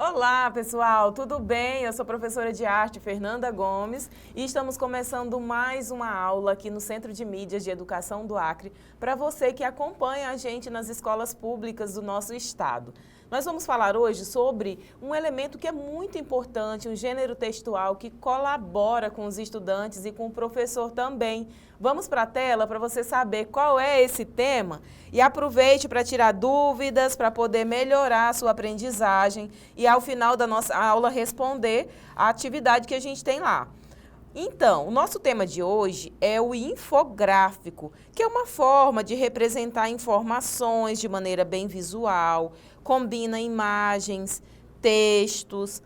Olá, pessoal, tudo bem? Eu sou a professora de arte Fernanda Gomes e estamos começando mais uma aula aqui no Centro de Mídias de Educação do Acre para você que acompanha a gente nas escolas públicas do nosso estado. Nós vamos falar hoje sobre um elemento que é muito importante, um gênero textual que colabora com os estudantes e com o professor também. Vamos para a tela para você saber qual é esse tema e aproveite para tirar dúvidas, para poder melhorar a sua aprendizagem e ao final da nossa aula responder a atividade que a gente tem lá. Então, o nosso tema de hoje é o infográfico, que é uma forma de representar informações de maneira bem visual, combina imagens, textos,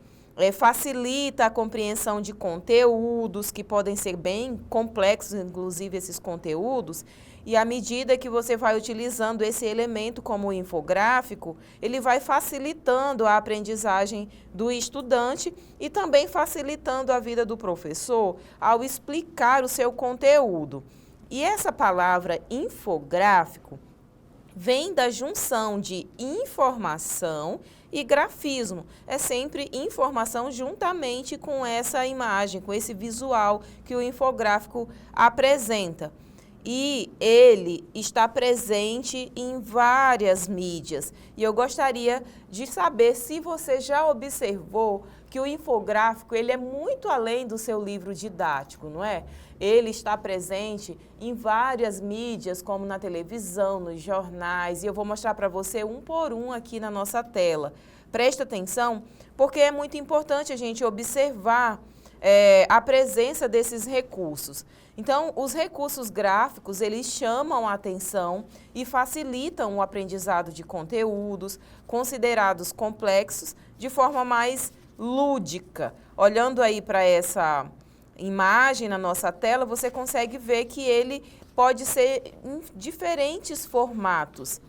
facilita a compreensão de conteúdos que podem ser bem complexos, inclusive esses conteúdos, e à medida que você vai utilizando esse elemento como o infográfico, ele vai facilitando a aprendizagem do estudante e também facilitando a vida do professor ao explicar o seu conteúdo. E essa palavra infográfico vem da junção de informação e grafismo. É sempre informação juntamente com essa imagem, com esse visual que o infográfico apresenta. E ele está presente em várias mídias. E eu gostaria de saber se você já observou que o infográfico ele é muito além do seu livro didático, não é? Ele está presente em várias mídias, como na televisão, nos jornais, e eu vou mostrar para você um por um aqui na nossa tela. Presta atenção, porque é muito importante a gente observar a presença desses recursos. Então, os recursos gráficos, eles chamam a atenção e facilitam o aprendizado de conteúdos considerados complexos de forma mais lúdica. Olhando aí para essa imagem na nossa tela, você consegue ver que ele pode ser em diferentes formatos.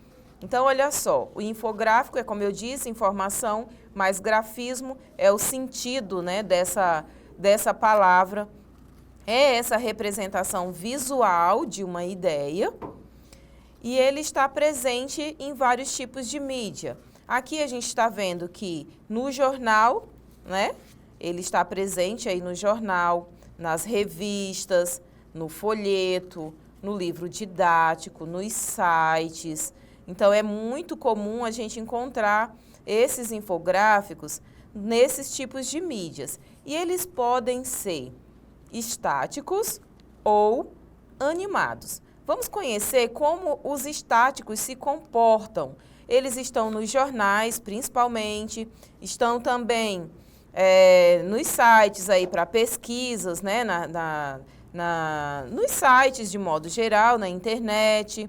Então, olha só, o infográfico é, como eu disse, informação, mas grafismo é o sentido, né, dessa palavra. É essa representação visual de uma ideia e ele está presente em vários tipos de mídia. Aqui a gente está vendo que no jornal, né, ele está presente aí no jornal, nas revistas, no folheto, no livro didático, nos sites. Então, é muito comum a gente encontrar esses infográficos nesses tipos de mídias. E eles podem ser estáticos ou animados. Vamos conhecer como os estáticos se comportam. Eles estão nos jornais, principalmente, estão também nos sites aí para pesquisas, né, nos sites de modo geral, na internet.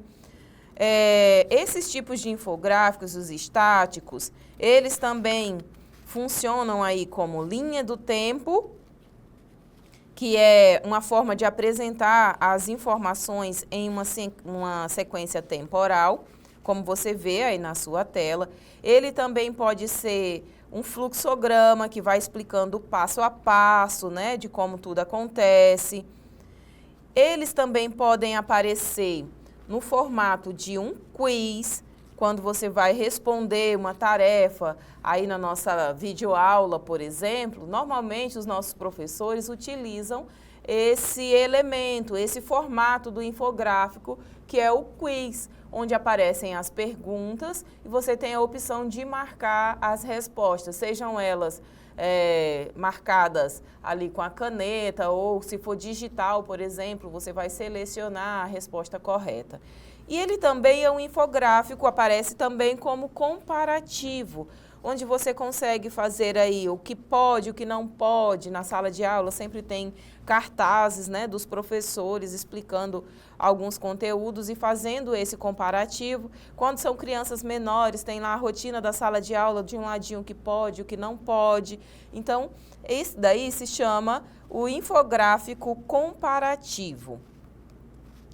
Esses tipos de infográficos, os estáticos, eles também funcionam aí como linha do tempo, que é uma forma de apresentar as informações em uma sequência temporal, como você vê aí na sua tela. Ele também pode ser um fluxograma que vai explicando passo a passo, né, de como tudo acontece. Eles também podem aparecer no formato de um quiz, quando você vai responder uma tarefa aí na nossa videoaula, por exemplo, normalmente os nossos professores utilizam esse elemento, esse formato do infográfico, que é o quiz, onde aparecem as perguntas e você tem a opção de marcar as respostas, sejam elas marcadas ali com a caneta ou se for digital, por exemplo, você vai selecionar a resposta correta. E ele também é um infográfico, aparece também como comparativo, onde você consegue fazer aí o que pode, o que não pode. Na sala de aula sempre tem cartazes, né, dos professores explicando alguns conteúdos e fazendo esse comparativo. Quando são crianças menores, tem lá a rotina da sala de aula, de um ladinho o que pode, o que não pode. Então, esse daí se chama o infográfico comparativo.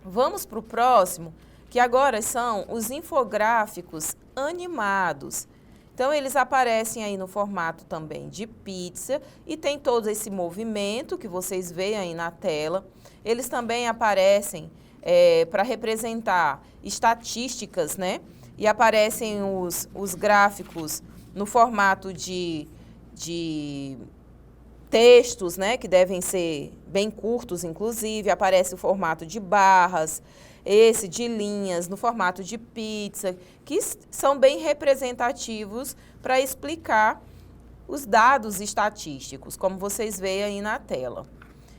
Vamos para o próximo, que agora são os infográficos animados. Então, eles aparecem aí no formato também de pizza e tem todo esse movimento que vocês veem aí na tela. Eles também aparecem para representar estatísticas, né? E aparecem os gráficos no formato de textos, né, que devem ser bem curtos, inclusive, aparece o formato de barras, esse de linhas, no formato de pizza, que são bem representativos para explicar os dados estatísticos, como vocês veem aí na tela.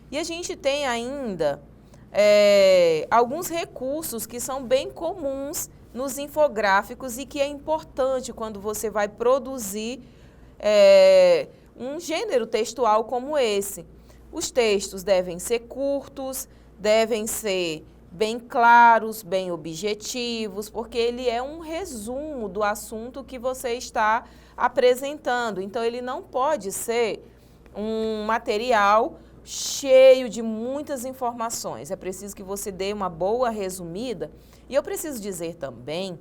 E a gente tem ainda alguns recursos que são bem comuns nos infográficos e que é importante quando você vai produzir um gênero textual como esse. Os textos devem ser curtos, devem ser bem claros, bem objetivos, porque ele é um resumo do assunto que você está apresentando. Então, ele não pode ser um material cheio de muitas informações. É preciso que você dê uma boa resumida. E eu preciso dizer também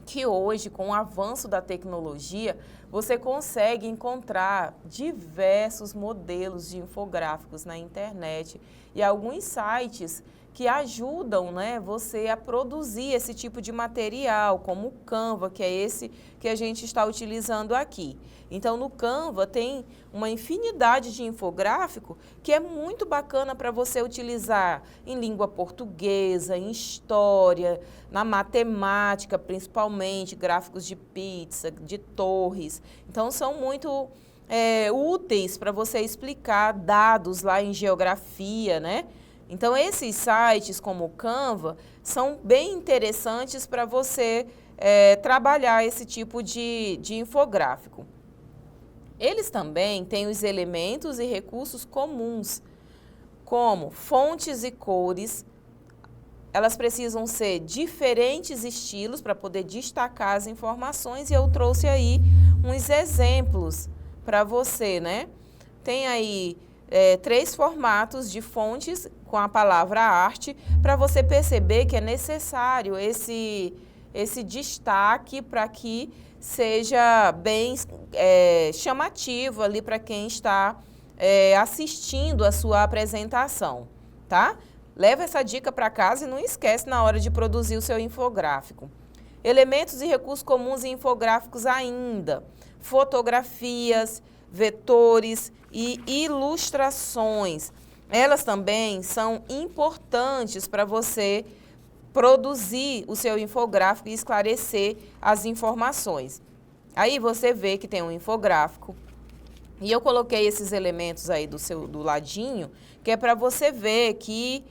que hoje, com o avanço da tecnologia, você consegue encontrar diversos modelos de infográficos na internet e alguns sites que ajudam, né, você a produzir esse tipo de material, como o Canva, que é esse que a gente está utilizando aqui. Então, no Canva tem uma infinidade de infográfico que é muito bacana para você utilizar em língua portuguesa, em história, na matemática, principalmente, gráficos de pizza, de torres. Então, são muito úteis para você explicar dados lá em geografia, né? Então, esses sites como o Canva são bem interessantes para você trabalhar esse tipo de infográfico. Eles também têm os elementos e recursos comuns, como fontes e cores. Elas precisam ser diferentes estilos para poder destacar as informações, e eu trouxe aí uns exemplos para você, né? Tem aí 3 formatos de fontes com a palavra arte, para você perceber que é necessário esse destaque para que seja bem chamativo ali para quem está assistindo a sua apresentação, tá? Leva essa dica para casa e não esquece na hora de produzir o seu infográfico. Elementos e recursos comuns em infográficos ainda: fotografias, vetores e ilustrações. Elas também são importantes para você produzir o seu infográfico e esclarecer as informações. Aí você vê que tem um infográfico e eu coloquei esses elementos aí do ladinho, que é para você ver que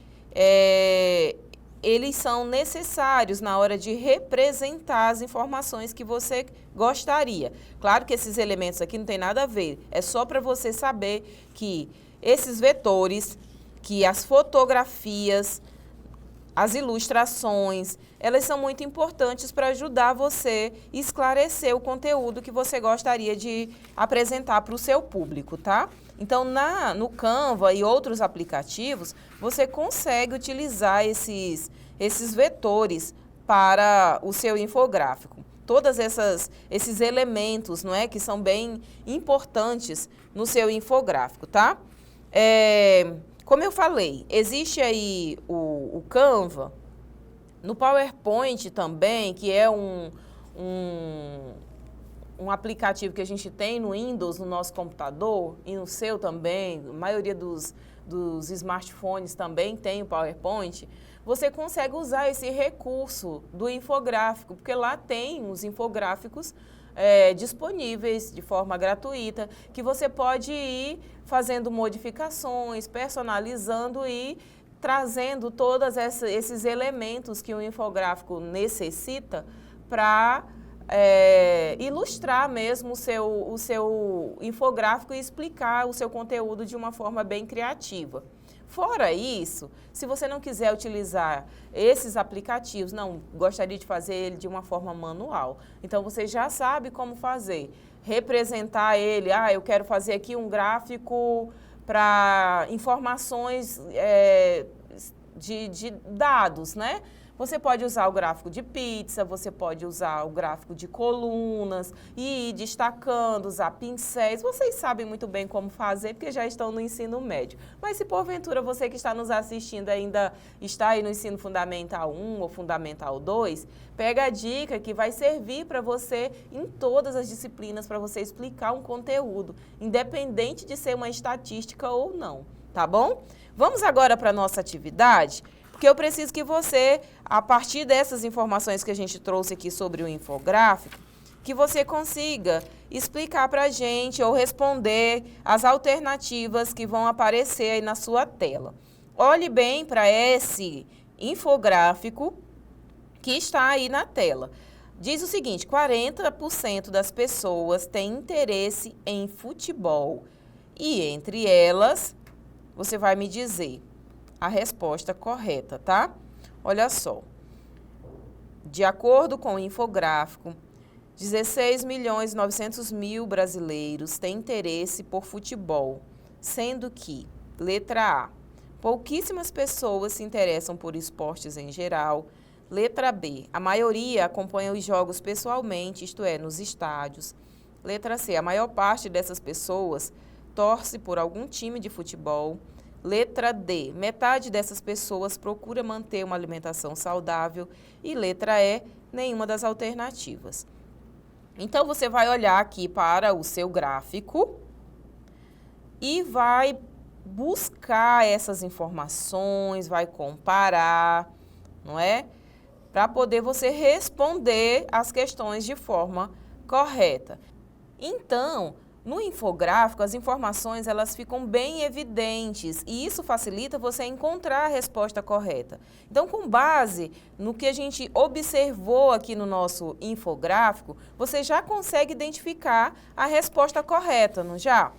eles são necessários na hora de representar as informações que você gostaria. Claro que esses elementos aqui não tem nada a ver, é só para você saber que esses vetores, que as fotografias, as ilustrações, elas são muito importantes para ajudar você a esclarecer o conteúdo que você gostaria de apresentar para o seu público, tá? Então, no Canva e outros aplicativos, você consegue utilizar esses vetores para o seu infográfico. Todos esses elementos, não é, que são bem importantes no seu infográfico, tá? Como eu falei, existe aí o Canva, no PowerPoint também, que é um aplicativo que a gente tem no Windows, no nosso computador, e no seu também, a maioria dos smartphones também tem o PowerPoint. Você consegue usar esse recurso do infográfico, porque lá tem os infográficos disponíveis de forma gratuita, que você pode ir fazendo modificações, personalizando e trazendo todos esses elementos que o infográfico necessita para ilustrar mesmo o seu infográfico e explicar o seu conteúdo de uma forma bem criativa. Fora isso, se você não quiser utilizar esses aplicativos, não gostaria de fazer ele de uma forma manual, então você já sabe como fazer. Representar ele, eu quero fazer aqui um gráfico para informações de dados, né? Você pode usar o gráfico de pizza, você pode usar o gráfico de colunas e ir destacando, usar pincéis. Vocês sabem muito bem como fazer, porque já estão no ensino médio. Mas se porventura você que está nos assistindo ainda está aí no ensino fundamental 1 ou fundamental 2, pega a dica que vai servir para você em todas as disciplinas, para você explicar um conteúdo, independente de ser uma estatística ou não, tá bom? Vamos agora para a nossa atividade? Porque eu preciso que você, a partir dessas informações que a gente trouxe aqui sobre o infográfico, que você consiga explicar para a gente ou responder as alternativas que vão aparecer aí na sua tela. Olhe bem para esse infográfico que está aí na tela. Diz o seguinte: 40% das pessoas têm interesse em futebol e entre elas, você vai me dizer a resposta correta, tá? Olha só. De acordo com o infográfico, 16.900.000 brasileiros têm interesse por futebol, sendo que, letra A, pouquíssimas pessoas se interessam por esportes em geral. Letra B, a maioria acompanha os jogos pessoalmente, isto é, nos estádios. Letra C, a maior parte dessas pessoas torce por algum time de futebol. Letra D, metade dessas pessoas procura manter uma alimentação saudável. E letra E, nenhuma das alternativas. Então, você vai olhar aqui para o seu gráfico e vai buscar essas informações, vai comparar, não é? Para poder você responder as questões de forma correta. Então, no infográfico, as informações elas ficam bem evidentes e isso facilita você encontrar a resposta correta. Então, com base no que a gente observou aqui no nosso infográfico, você já consegue identificar a resposta correta, não já?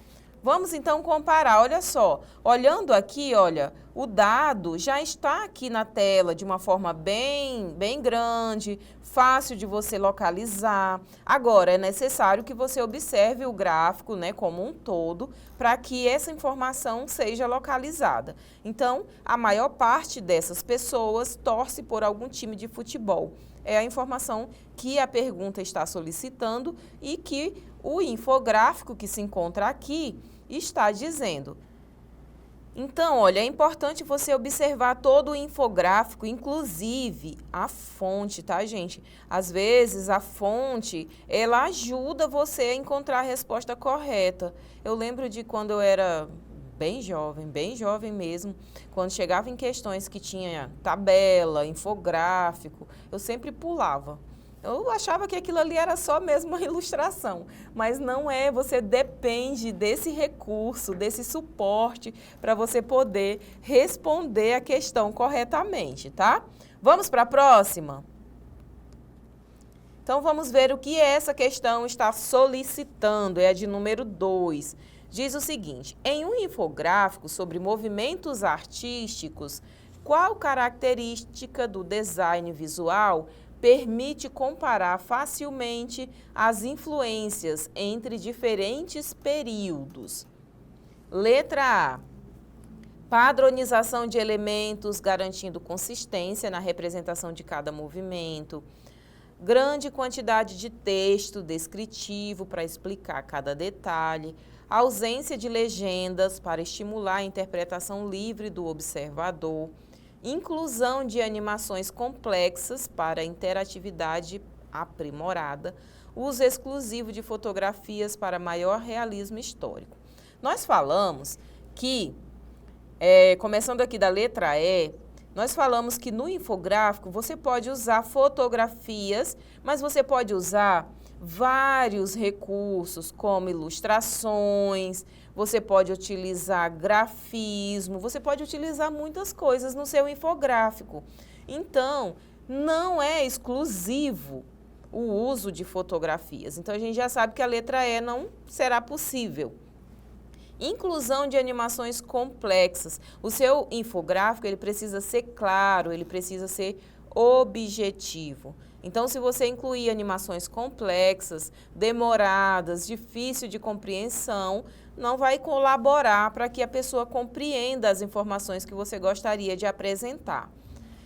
Vamos então comparar, olha só, olhando aqui, olha, o dado já está aqui na tela de uma forma bem grande, fácil de você localizar. Agora, é necessário que você observe o gráfico, né, como um todo, para que essa informação seja localizada. Então, a maior parte dessas pessoas torce por algum time de futebol. É a informação que a pergunta está solicitando e que o infográfico que se encontra aqui está dizendo. Então, olha, é importante você observar todo o infográfico, inclusive a fonte, tá, gente? Às vezes, a fonte, ela ajuda você a encontrar a resposta correta. Eu lembro de quando eu era bem jovem mesmo, quando chegava em questões que tinha tabela, infográfico, eu sempre pulava. Eu achava que aquilo ali era só mesmo uma ilustração, mas não é, você depende desse recurso, desse suporte para você poder responder a questão corretamente, tá? Vamos para a próxima? Então, vamos ver o que essa questão está solicitando, é a de número 2. Diz o seguinte: em um infográfico sobre movimentos artísticos, qual característica do design visual permite comparar facilmente as influências entre diferentes períodos? Letra A, padronização de elementos garantindo consistência na representação de cada movimento, grande quantidade de texto descritivo para explicar cada detalhe, ausência de legendas para estimular a interpretação livre do observador, inclusão de animações complexas para interatividade aprimorada, uso exclusivo de fotografias para maior realismo histórico. Nós falamos que, começando aqui da letra E, nós falamos que no infográfico você pode usar fotografias, mas você pode usar vários recursos, como ilustrações, você pode utilizar grafismo, você pode utilizar muitas coisas no seu infográfico. Então, não é exclusivo o uso de fotografias. Então, a gente já sabe que a letra E não será possível. Inclusão de animações complexas. O seu infográfico, ele precisa ser claro, ele precisa ser objetivo. Então, se você incluir animações complexas, demoradas, difícil de compreensão, não vai colaborar para que a pessoa compreenda as informações que você gostaria de apresentar.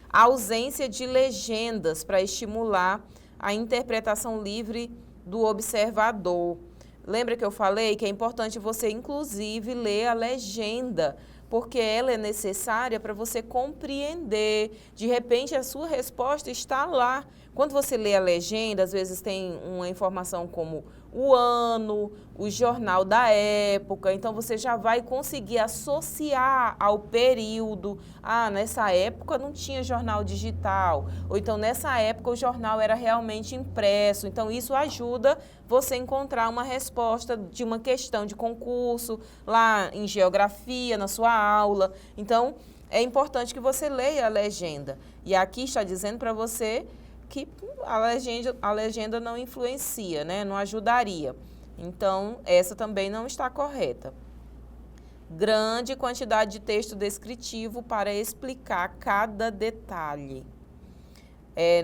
A ausência de legendas para estimular a interpretação livre do observador. Lembra que eu falei que é importante você, inclusive, ler a legenda, porque ela é necessária para você compreender. De repente, a sua resposta está lá. Quando você lê a legenda, às vezes tem uma informação como o ano, o jornal da época, então você já vai conseguir associar ao período. Ah, nessa época não tinha jornal digital, ou então nessa época o jornal era realmente impresso. Então isso ajuda você a encontrar uma resposta de uma questão de concurso lá em geografia, na sua aula. Então é importante que você leia a legenda. E aqui está dizendo para você que a legenda não influencia, né? Não ajudaria. Então, essa também não está correta. Grande quantidade de texto descritivo para explicar cada detalhe.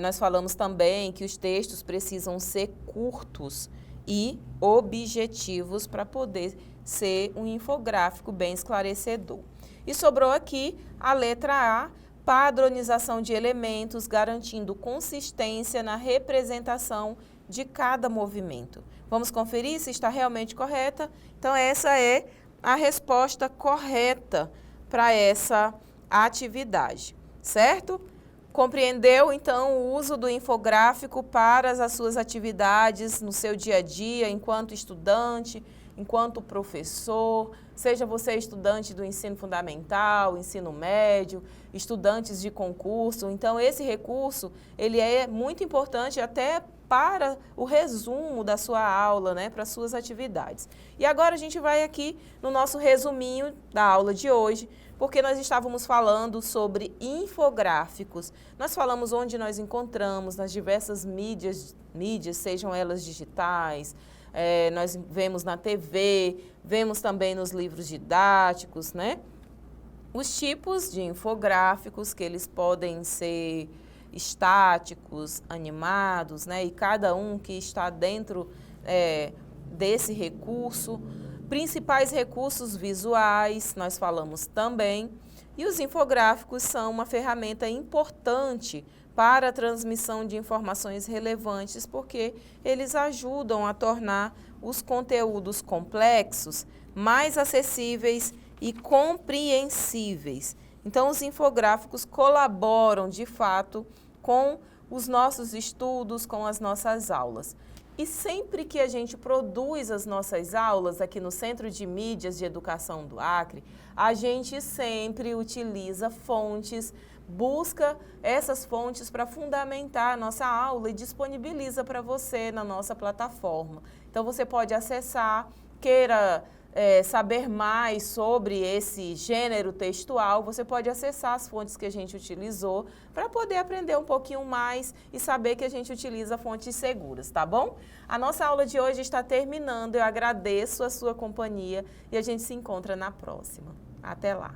Nós falamos também que os textos precisam ser curtos e objetivos para poder ser um infográfico bem esclarecedor. E sobrou aqui a letra A, padronização de elementos, garantindo consistência na representação de cada movimento. Vamos conferir se está realmente correta? Então, essa é a resposta correta para essa atividade, certo? Compreendeu, então, o uso do infográfico para as suas atividades no seu dia a dia, enquanto estudante, enquanto professor, seja você estudante do ensino fundamental, ensino médio, estudantes de concurso. Então, esse recurso, ele é muito importante até para o resumo da sua aula, né, para as suas atividades. E agora a gente vai aqui no nosso resuminho da aula de hoje, porque nós estávamos falando sobre infográficos. Nós falamos onde nós encontramos nas diversas mídias, sejam elas digitais, nós vemos na TV, vemos também nos livros didáticos, né? Os tipos de infográficos, que eles podem ser estáticos, animados, né? E cada um que está dentro desse recurso. Principais recursos visuais, nós falamos também. E os infográficos são uma ferramenta importante para a transmissão de informações relevantes, porque eles ajudam a tornar os conteúdos complexos mais acessíveis e compreensíveis. Então, os infográficos colaboram, de fato, com os nossos estudos, com as nossas aulas. E sempre que a gente produz as nossas aulas aqui no Centro de Mídias de Educação do Acre, a gente sempre utiliza fontes, busca essas fontes para fundamentar a nossa aula e disponibiliza para você na nossa plataforma. Então, você pode acessar, queira saber mais sobre esse gênero textual, você pode acessar as fontes que a gente utilizou para poder aprender um pouquinho mais e saber que a gente utiliza fontes seguras, tá bom? A nossa aula de hoje está terminando, eu agradeço a sua companhia e a gente se encontra na próxima. Até lá!